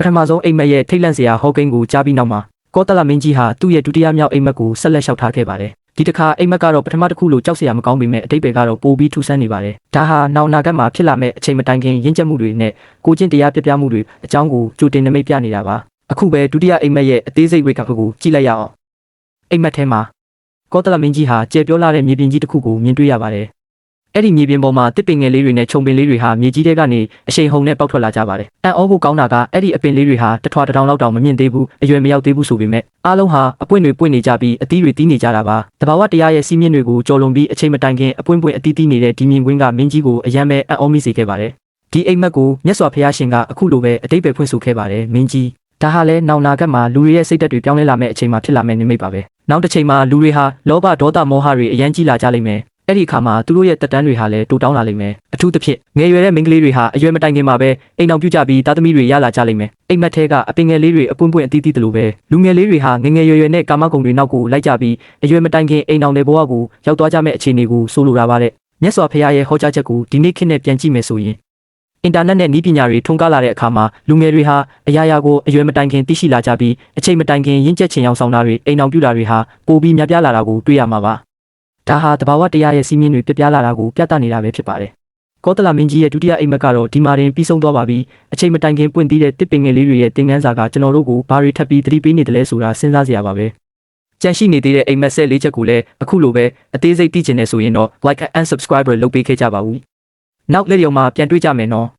ထမဆုံးအိမ်မက်ရဲ့ထိတ်လန့်စရာဟောကိန်းကိုကြားပြီးနောက်မှာကောသလမင်းကြီးဟာသူ့ရဲ့ဒုတိယမြောက်အိမ်မက်ကိုဆက်လက်လျှောက်ထားခဲ့ပါတယ်ဒီတစ်ခါအိမ်မက်ကတော့ပထမတစ်ခုလိုကြောက်စရာမကောင်းပေမဲ့အတိတ်ပဲကတော့ပိုပြီးထူးဆန်းနေပါတယ်ဒါဟာနောက်နာဂတ်မှာဖြစ်လာမဲ့အချိန်မတိုင်ခင်ရင့်ကျက်မှုတွေနဲ့ကိုချင်းတရားပြပြမှုတွေအကြောင်းကိုကြိုတင်နမိတ်ပြနေတာပါအခုပဲဒုတိယအိမ်မက်ရဲ့အသေးစိတ်ဝေကပ်ကိုကြည့်လိုက်ရအောင်အိမ်မက်ထဲမှာကောသလမင်းကြီးဟာကျယ်ပြောလာတဲ့မြေပြင်ကြီးတစ်ခုကိုမြင်တွေ့ရပါတယ်အဲ့ဒီမြေပြင်ပေါ်မှာတစ်ပင်ငယ်လေးတွေနဲ့ခြုံပင်လေးတွေဟာမြေကြီးထဲကနေအရှိန်ဟုန်နဲ့ပေါက်ထွက်လာကြပါတယ်။အံ့ဩဖို့ကောင်းတာကအဲ့ဒီအပင်လေးတွေဟာတထွားတစ်ထောင်လောက်တောင်မမြင့်သေးဘူးအရွယ်မရောက်သေးဘူးဆိုပေမဲ့အားလုံးဟာအပွင့်တွေပွင့်နေကြပြီးအသီးတွေတီးနေကြတာပါ။တဘာဝတရားရဲ့စီးမြင့်တွေကိုကြော်လွန်ပြီးအချိန်မတိုင်ခင်အပွင့်ပွင့်အသီးတီးနေတဲ့ဒီမြင်ကွင်းကမင်းကြီးကိုအယမ်းပဲအံ့ဩမိစေခဲ့ပါတယ်။ဒီအိမ်မက်ကိုမြတ်စွာဘုရားရှင်ကအခုလိုပဲအတိတ်ပဲဖွင့်ဆိုခဲ့ပါတယ်မင်းကြီးဒါဟာလဲနောင်နာဂတ်မှာလူတွေရဲ့စိတ်ဓာတ်တွေပြောင်းလဲလာမယ့်အချိန်မှာဖြစ်လာမယ့်နိမိတ်ပါပဲ။နောက်တစ်ချိန်မှာလူတွေဟာလောဘဒေါသမောဟတွေအယမ်းကြီးလာကြလိမ့်မယ်။အဲ့ဒီအခါမှာသူတို့ရဲ့တက်တန်းတွေဟာလည်းတိုးတောင်းလာလိမ့်မယ်အထူးသဖြင့်ငယ်ရွယ်တဲ့မိန်းကလေးတွေဟာအရွယ်မတိုင်ခင်မှာပဲအိမ်အောင်ပြုကြပြီးသားသမီးတွေရလာကြလိမ့်မယ်အိမ်မက်ထဲကအပင်ငယ်လေးတွေအပွင့်ပွင့်အသီးသီးတလို့ပဲလူငယ်လေးတွေဟာငယ်ငယ်ရွယ်ရွယ်နဲ့ကာမဂုဏ်တွေနောက်ကိုလိုက်ကြပြီးအရွယ်မတိုင်ခင်အိမ်အောင်တဲ့ဘဝကိုရောက်သွားကြမယ့်အခြေအနေကိုဆိုလိုတာပါတဲ့မြတ်စွာဘုရားရဲ့ဟောကြားချက်ကိုဒီနေ့ခေတ်နဲ့ပြန်ကြည့်မယ်ဆိုရင်အင်တာနက်နဲ့နည်းပညာတွေထွန်းကားလာတဲ့အခါမှာလူငယ်တွေဟာအရာရာကိုအရွယ်မတိုင်ခင်သိရှိလာကြပြီးအချိန်မတိုင်ခင်ရင့်ကျက်ချင်အောင်ဆောင်တာတွေအိမ်အောင်ပြုတာတွေဟာပိုပြီးများပြားလာတာကိုတွေ့ရမှာပါဒါဟာတဘာဝတရားရဲ့စီးမြင်တွေပြပြလာတာကိုပြသနေတာပဲဖြစ်ပါတယ်။ကောသလမင်းကြီးရဲ့ဒုတိယအိမ်မက်ကတော့ဒီမှာတင်ပြီးဆုံးသွားပါပြီ။အချိန်မတိုင်ခင်ပွင့်သီးတဲ့တစ်ပင်ငယ်လေးတွေရဲ့သင်ခန်းစာကကျွန်တော်တို့ကိုဘာတွေထပ်ပြီးသတိပေးနေတယ်လဲဆိုတာစဉ်းစားစရာပါပဲ။ကြန့်ရှိနေသေးတဲ့အိမ်မက်ဆက်၄ချက်ကိုလည်းအခုလိုပဲအသေးစိတ်သိချင်နေဆိုရင်တော့ like and subscribe လုပ်ပေးခဲ့ကြပါဦး။နောက်လက်ရုံမှာပြန်တွေ့ကြမယ်နော်။